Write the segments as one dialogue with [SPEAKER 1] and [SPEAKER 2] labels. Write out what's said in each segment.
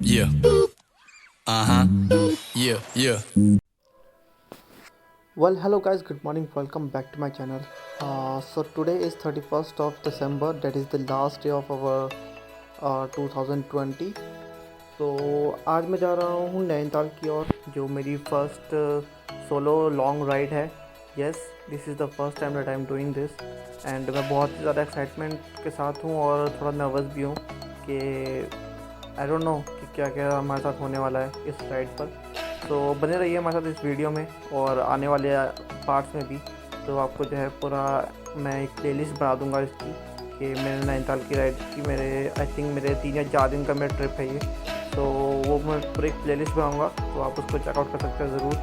[SPEAKER 1] Yeah. Uh-huh. Yeah.
[SPEAKER 2] Well, hello guys, good morning, welcome back to my channel. So today is 31st of December, that is the last day of our 2020. तो आज मैं जा रहा हूँ नैनीताल की ओर, जो मेरी फर्स्ट सोलो लॉन्ग राइड है. Yes, this is the first time that I am doing this and मैं बहुत ही ज़्यादा एक्साइटमेंट के साथ हूँ और थोड़ा नर्वस भी हूँ कि आई डोंट नो कि क्या क्या हमारे साथ होने वाला है इस राइड पर. तो बने रहिए हमारे साथ इस वीडियो में और आने वाले पार्ट्स में भी. तो आपको जो है पूरा मैं एक प्लेलिस्ट बना दूंगा इसकी कि मेरे नैनीताल की राइड की, मेरे आई थिंक मेरे 3 या 4 दिन का मेरा ट्रिप है ये. तो वो मैं पूरी एक प्लेलिस्ट बनाऊंगा, तो आप उसको चेकआउट कर सकते हैं ज़रूर.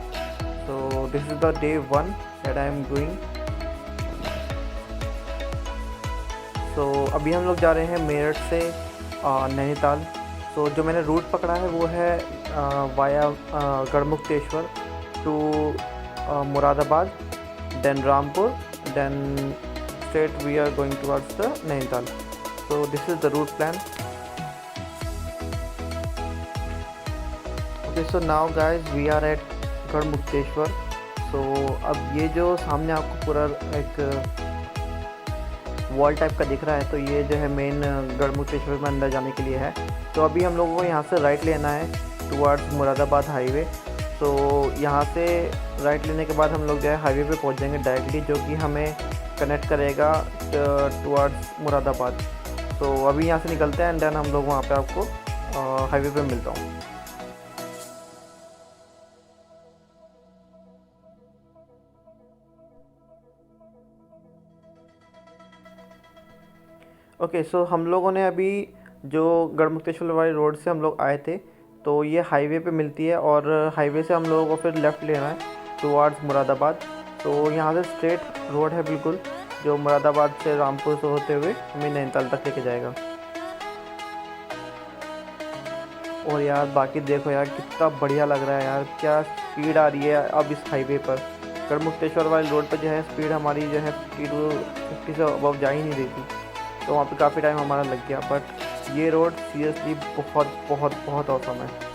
[SPEAKER 2] तो this is the day 1 that I am doing. तो अभी हम लोग जा रहे हैं मेरठ से नैनीताल. तो जो मैंने रूट पकड़ा है वो है via Garhmukteshwar to Moradabad, then Rampur, then straight we are going towards the Nainital. So this is the route plan. Okay, so now guys we are at Garhmukteshwar. So अब ये जो सामने आपको पूरा एक वॉल टाइप का दिख रहा है, तो ये जो है मेन गढ़मुक्तेश्वर में अंदर जाने के लिए है. तो अभी हम लोगों को यहाँ से राइट लेना है टुवर्ड्स मुरादाबाद हाईवे. तो यहाँ से राइट लेने के बाद हम लोग जो है हाईवे पे पहुँच जाएंगे डायरेक्टली, जो कि हमें कनेक्ट करेगा टुवर्ड्स मुरादाबाद. तो अभी यहाँ से निकलते हैं एंड देन हम लोग वहाँ पे आपको हाईवे पे मिलता हूँ. ओके, सो हम लोगों ने अभी जो गढ़मुक्तेश्वर वाली रोड से हम लोग आए थे, तो ये हाईवे पे मिलती है और हाईवे से हम लोगों को फिर लेफ़्ट लेना है टुवर्ड्स मुरादाबाद. तो यहाँ से स्ट्रेट रोड है बिल्कुल, जो मुरादाबाद से रामपुर से होते हुए हमें नैनीताल तक लेके जाएगा. और यार बाकी देखो यार कितना बढ़िया लग रहा है यार, क्या स्पीड आ रही है अब इस हाईवे पर. गढ़मुक्तेश्वर वाली रोड पर जो है स्पीड हमारी जो है 50 से अबव जा ही नहीं रही थी, तो वहाँ पे काफ़ी टाइम हमारा लग गया. बट ये रोड सीरियसली बहुत बहुत बहुत औसम है.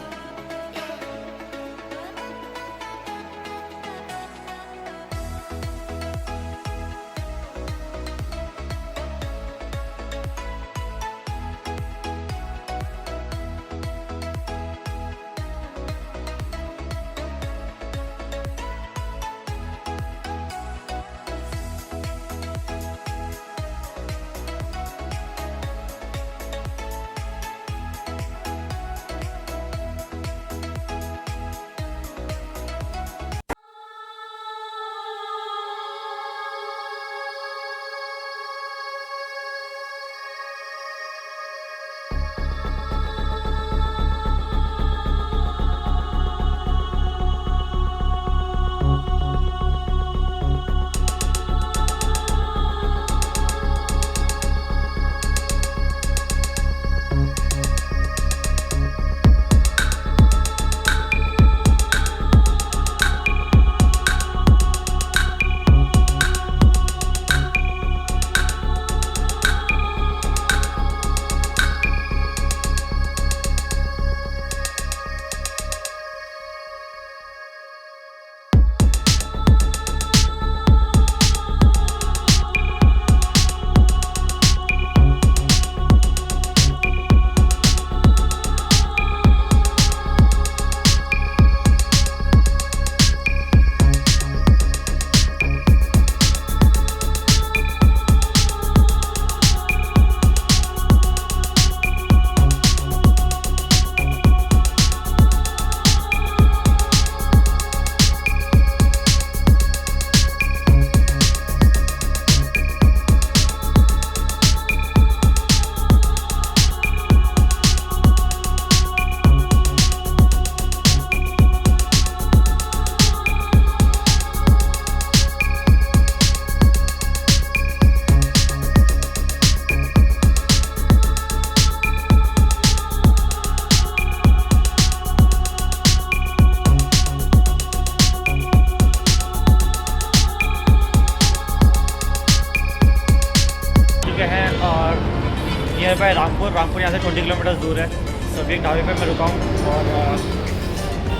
[SPEAKER 3] Near by Rampur. रामपुर यहाँ से 20 किलोमीटर दूर है. तो अभी एक ढाबे पे मैं रुका हूँ और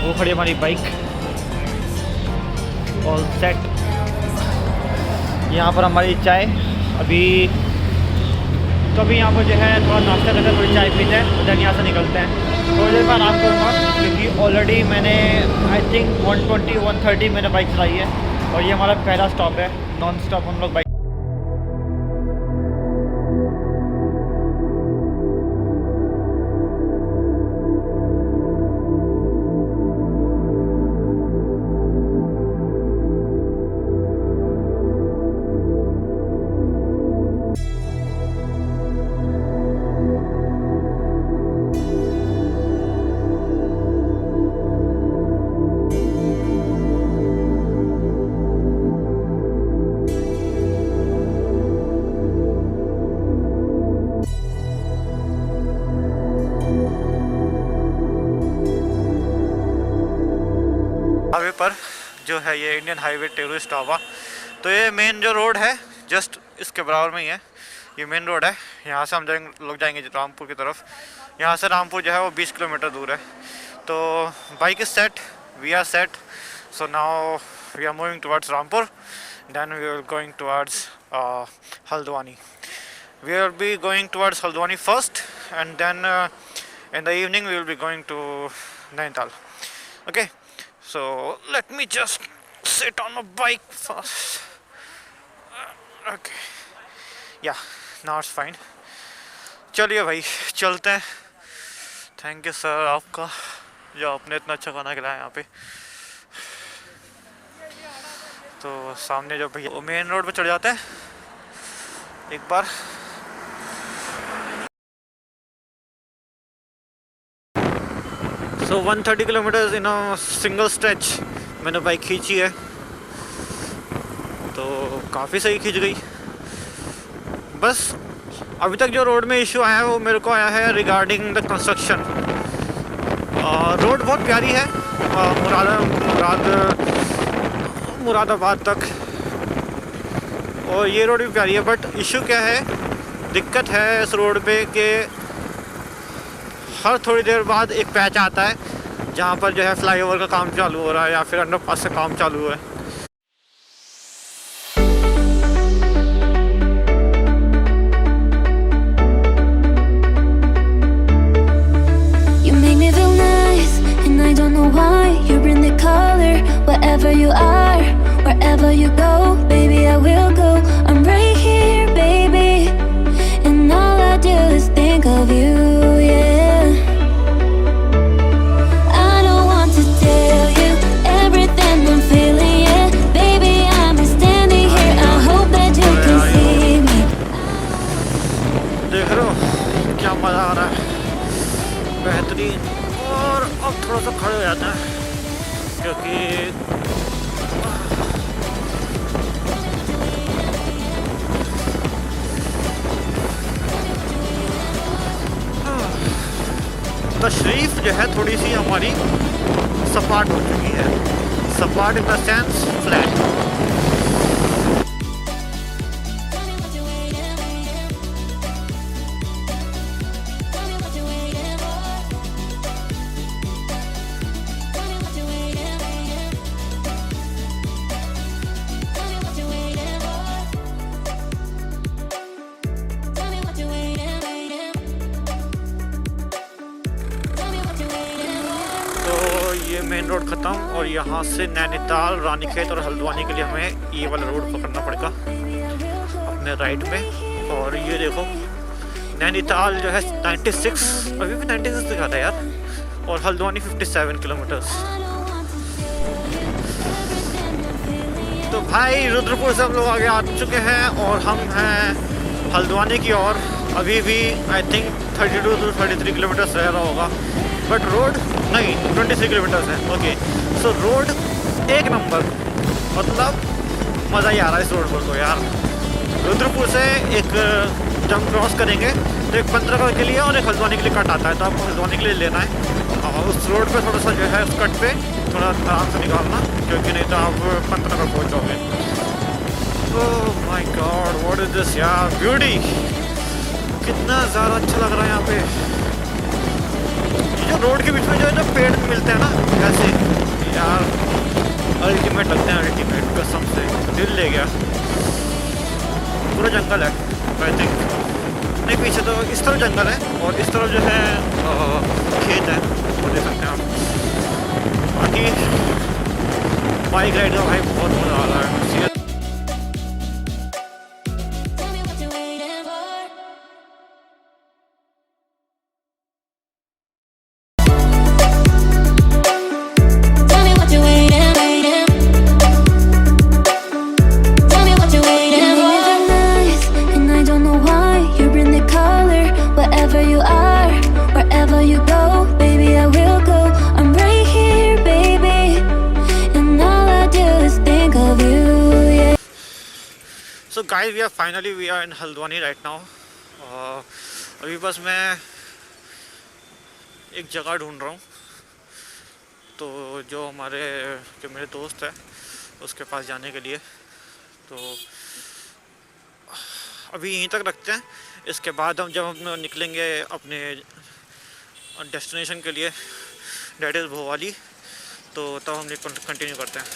[SPEAKER 3] वो खड़ी है हमारी बाइक ऑल सेट। यहाँ पर हमारी चाय अभी तो अभी यहाँ पर जो है थोड़ा नाश्ता करते हैं, थोड़ी चाय पीते हैं और देन यहाँ से निकलते हैं। थोड़ी देर में आराम करूँगा क्योंकि ऑलरेडी मैंने आई थिंक 120-130 मैंने बाइक चलाई है और ये हमारा पहला स्टॉप है। नॉन स्टॉप हम लोग बाइक हाईवे पर जो है ये इंडियन हाईवे टूरिस्ट ढाबा। तो ये मेन जो रोड है जस्ट इसके बराबर में ही है, ये मेन रोड है। यहाँ से हम लोग जाएंगे रामपुर की तरफ। यहाँ से रामपुर जो है वो 20 किलोमीटर दूर है। तो bike is set, we are set. So now we are moving towards Rampur, then we are going towards Haldwani. We will be going towards Haldwani first and then in the evening we will be going to Nainital. Okay, so let me just sit on a bike first. Okay, yeah, now it's fine. चलिए भाई चलते हैं। Thank you sir आपका जो आपने इतना अच्छा खाना खिलाया यहाँ पे। तो सामने जो भैया वो मेन रोड पे चढ़ जाते हैं एक बार। So 130 kilometre in a single stretch मैंने बाइक खींची है, तो काफ़ी सही खींच गई। बस अभी तक जो रोड में इशू आया है वो मेरे को आया है रिगार्डिंग द कंस्ट्रक्शन। रोड बहुत प्यारी है मुरादाबाद तक, और ये रोड भी प्यारी है, बट इशू क्या है, दिक्कत है इस रोड पे कि हर थोड़ी देर बाद एक पैच आता है जहाँ पर जो है फ्लाईओवर का काम चालू हो रहा है या फिर अंडरपास से काम चालू है।
[SPEAKER 4] You make me feel nice and I don't know why. You bring the color wherever you are, wherever you go, baby I will go. I'm right here, baby, and all I do is think of you, yeah.
[SPEAKER 3] क्या मज़ा आ रहा है, बेहतरीन। और अब थोड़ा सा खड़े हो जाता है क्योंकि तशरीफ जो है थोड़ी सी हमारी सपाट हो चुकी है। सपाट इन द सेंस फ्लैट। ये मेन रोड ख़त्म और यहाँ से नैनीताल, रानीखेत और हल्द्वानी के लिए हमें ये वाला रोड पकड़ना पड़ेगा अपने राइट में। और ये देखो नैनीताल जो है 96, अभी भी 96 दिखाता है यार, और हल्द्वानी 57 किलोमीटर्स। तो भाई रुद्रपुर से हम लोग आगे आ चुके हैं और हम हैं हल्द्वानी की ओर। अभी भी आई थिंक 32 to 33 किलोमीटर्स रह रहा होगा, बट रोड नहीं 23 किलोमीटर्स है। ओके, सो रोड एक नंबर, मतलब मज़ा ही आ रहा है इस रोड पर तो यार। रुद्रपुर से एक जंप क्रॉस करेंगे तो एक 15 के लिए और एक हल्द्वानी के लिए कट आता है, तो आपको हल्द्वानी के लिए लेना है। और उस रोड पे थोड़ा सा जो है उस कट पे थोड़ा आराम से निकालना, क्योंकि नहीं तो आप 15 पर पहुँच जाओगे। Oh my God, what is this यार, ब्यूटी, कितना ज़्यादा अच्छा लग रहा है यहाँ पे। रोड के बीच में जो है जो पेड़ मिलते हैं ना, ऐसे यार अल्टीमेट लगते हैं, अल्टीमेट कसम से दिल ले गया। पूरा जंगल है आई थिंक, नहीं पीछे तो इस तरफ जंगल है और इस तरफ जो है खेत है, वो देख सकते हैं आप। बाकी बाइक राइड का भाई बहुत मज़ा आ रहा है।
[SPEAKER 4] Tell me what you're waiting for. Tell me what you're waiting. Tell me what you're waiting for. You make me feel nice, and I don't know why. You're in the color, wherever you are, wherever you go, baby I will go. I'm right here, baby, and all I do is think of you. Yeah.
[SPEAKER 3] So guys we are in Haldwani right now. अभी बस मैं एक जगह ढूंढ रहा हूँ, तो जो मेरे दोस्त है उसके पास जाने के लिए। तो अभी यहीं तक रखते हैं, इसके बाद जब हम निकलेंगे अपने डेस्टिनेशन के लिए, डेट इज़ भोवाली, तो तब हम कंटिन्यू करते हैं।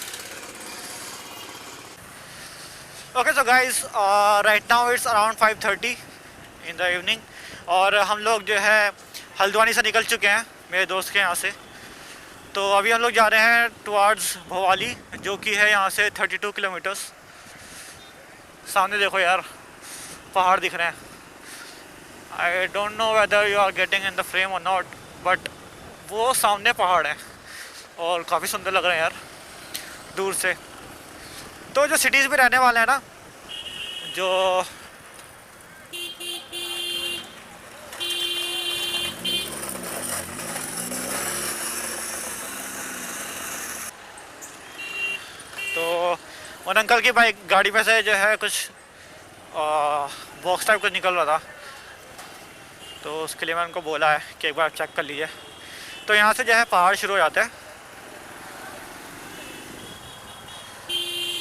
[SPEAKER 3] Okay so guys right now it's around 5:30 in the evening, और हम लोग जो है हल्द्वानी से निकल चुके हैं मेरे दोस्त के यहाँ से। तो अभी हम लोग जा रहे हैं टुवार्ड्स भोवाली, जो कि है यहाँ से 32 किलोमीटर्स। सामने देखो यार, पहाड़ दिख रहे हैं। I don't know whether you are getting in the frame और नॉट, बट वो सामने पहाड़ हैं और काफ़ी सुंदर लग रहे हैं यार दूर से। तो जो सिटीज़ में रहने वाले हैं ना, जो तो उन अंकल की बाइक गाड़ी में से जो है कुछ बॉक्स टाइप कुछ निकल रहा था, तो उसके लिए मैं उनको बोला है कि एक बार चेक कर लीजिए। तो यहाँ से जो है पहाड़ शुरू हो जाते हैं,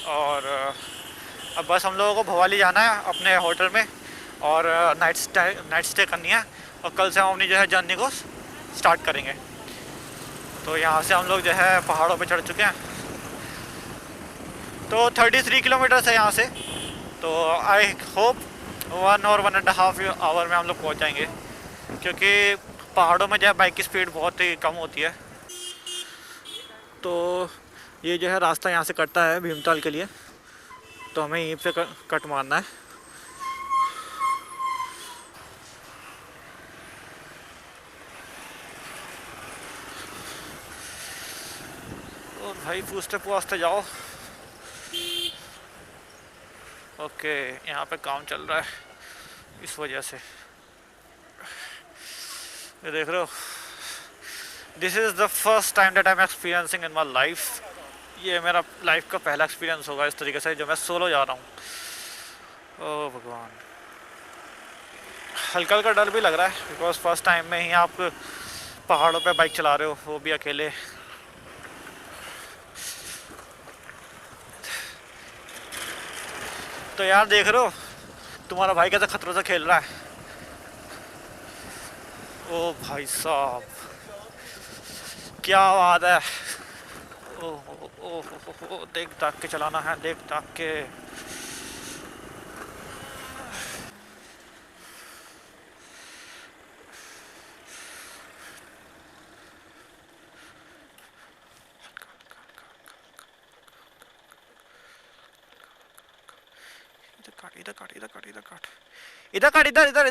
[SPEAKER 3] और अब बस हम लोगों को भवाली जाना है अपने होटल में, और नाइट स्टे करनी है, और कल से हम अपनी जो है जर्नी को स्टार्ट करेंगे। तो यहाँ से हम लोग जो है पहाड़ों पे चढ़ चुके हैं। तो 33 किलोमीटर है यहाँ से, तो आई होप 1 और 1.5 आवर में हम लोग पहुँच जाएंगे, क्योंकि पहाड़ों में जो है बाइक की स्पीड बहुत ही कम होती है। तो ये जो है रास्ता यहाँ से कटता है भीमताल के लिए, तो हमें यहीं पे कट मारना है। और भाई पूछते जाओ। ओके, यहाँ पे काम चल रहा है इस वजह से, ये देख रहे हो। This is the first time that I am experiencing in my life. ये मेरा लाइफ का पहला एक्सपीरियंस होगा इस तरीके से, जो मैं सोलो जा रहा हूँ। ओह भगवान, हल्का हल्का डर भी लग रहा है, बिकॉज फर्स्ट टाइम में ही आप पहाड़ों पे बाइक चला रहे हो, वो भी अकेले। तो यार देख रहे हो तुम्हारा भाई कैसे खतरों से खेल रहा है। ओ भाई साहब, क्या बात है। ओ, देख ताक के चलाना है, देख ताक के।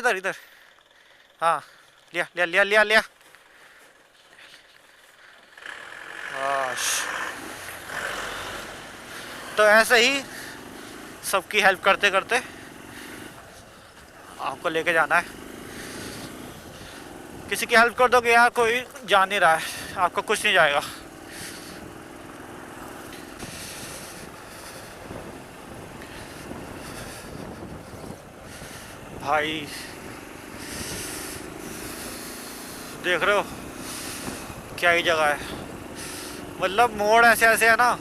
[SPEAKER 3] इधर। हाँ, लिया। तो ऐसे ही सबकी हेल्प करते करते आपको लेके जाना है। किसी की हेल्प कर दोगे यार, कोई जान नहीं रहा है, आपको कुछ नहीं जाएगा। भाई देख रहे हो क्या ही जगह है, मतलब मोड़ ऐसे है ना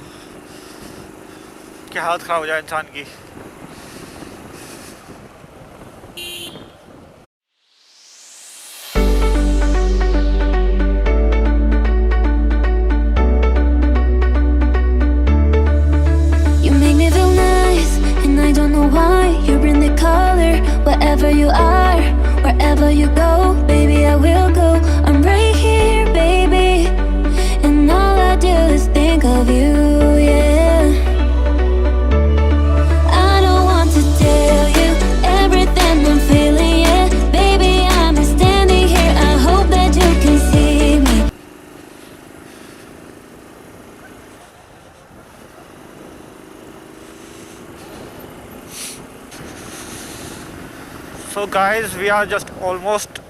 [SPEAKER 3] कि हालत ख़राब हो जाए इंसान की। So guys, we are just almost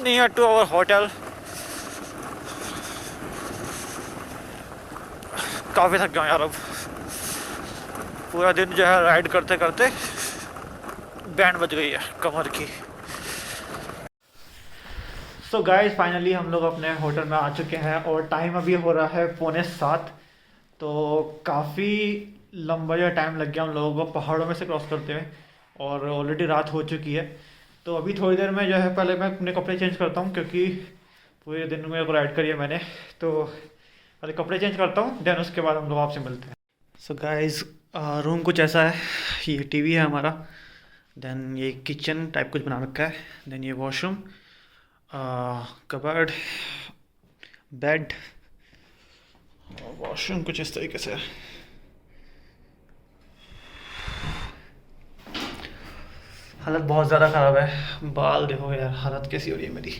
[SPEAKER 3] near to our hotel. काफ़ी थक गया यार, अब पूरा दिन जो है राइड करते करते बैंड बज गई है कमर की। सो गाइस, फाइनली हम लोग अपने होटल में आ चुके हैं और टाइम अभी हो रहा है 6:45। तो काफ़ी लंबा जो टाइम लग गया हम लोगों को पहाड़ों में से क्रॉस करते हुए, और ऑलरेडी रात हो चुकी है। तो अभी थोड़ी देर में जो है पहले मैं अपने कपड़े चेंज करता हूँ, क्योंकि पूरे दिन में को राइड करी है मैंने। तो पहले कपड़े चेंज करता हूँ, देन उसके बाद हम लोग आपसे मिलते हैं। सो गाइस, रूम कुछ ऐसा है। ये टीवी है हमारा, देन ये किचन टाइप कुछ बना रखा है, देन ये वॉशरूम, कबर्ड, बेड, वॉशरूम कुछ इस तरीके से है। हालत बहुत ज़्यादा ख़राब है, बाल देखो यार, हालत कैसी हो रही है मेरी।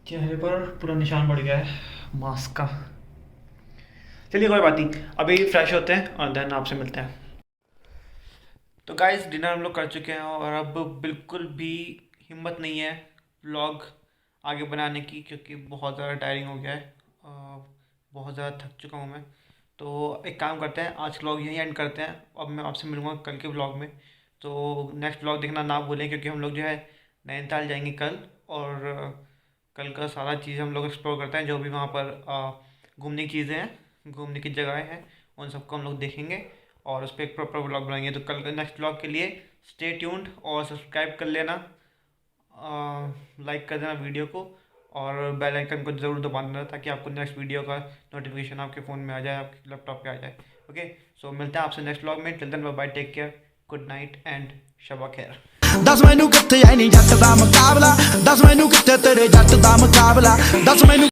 [SPEAKER 3] चेहरे पर पूरा निशान पड़ गया है मास्क का। चलिए कोई बात नहीं, अभी फ्रेश होते हैं और देन आपसे मिलते हैं। तो गाइस, डिनर हम लोग कर चुके हैं और अब बिल्कुल भी हिम्मत नहीं है व्लॉग आगे बनाने की, क्योंकि बहुत ज़्यादा टायरिंग हो गया है, बहुत ज़्यादा थक चुका हूँ मैं। तो एक काम करते हैं, आज व्लॉग यहीं एंड करते हैं। अब मैं आपसे मिलूँगा कल के व्लॉग में। तो नेक्स्ट व्लॉग देखना ना भूलें, क्योंकि हम लोग जो है नैनीताल जाएंगे कल, और कल का सारा चीज़ हम लोग एक्सप्लोर करते हैं। जो भी वहाँ पर घूमने की चीज़ें हैं, घूमने की जगहें हैं, उन सबको हम लोग देखेंगे और उस पर एक प्रॉपर व्लॉग बनाएंगे। तो कल का नेक्स्ट व्लॉग के लिए स्टे ट्यून्ड और सब्सक्राइब कर लेना, लाइक कर देना वीडियो को, और बेल आइकन को ज़रूर दबा देना, ताकि आपको नेक्स्ट वीडियो का नोटिफिकेशन आपके फ़ोन में आ जाए, आपके लैपटॉप पे आ जाए। ओके, सो मिलते हैं आपसे नेक्स्ट व्लॉग में। Till then bye bye, take care, good night and शबा खैर।
[SPEAKER 5] दस मैनू कित्थे ऐ नी जट दा मुकाबला, दस मैनू कित्थे तेरे जट दा मुकाबला, दस मैनू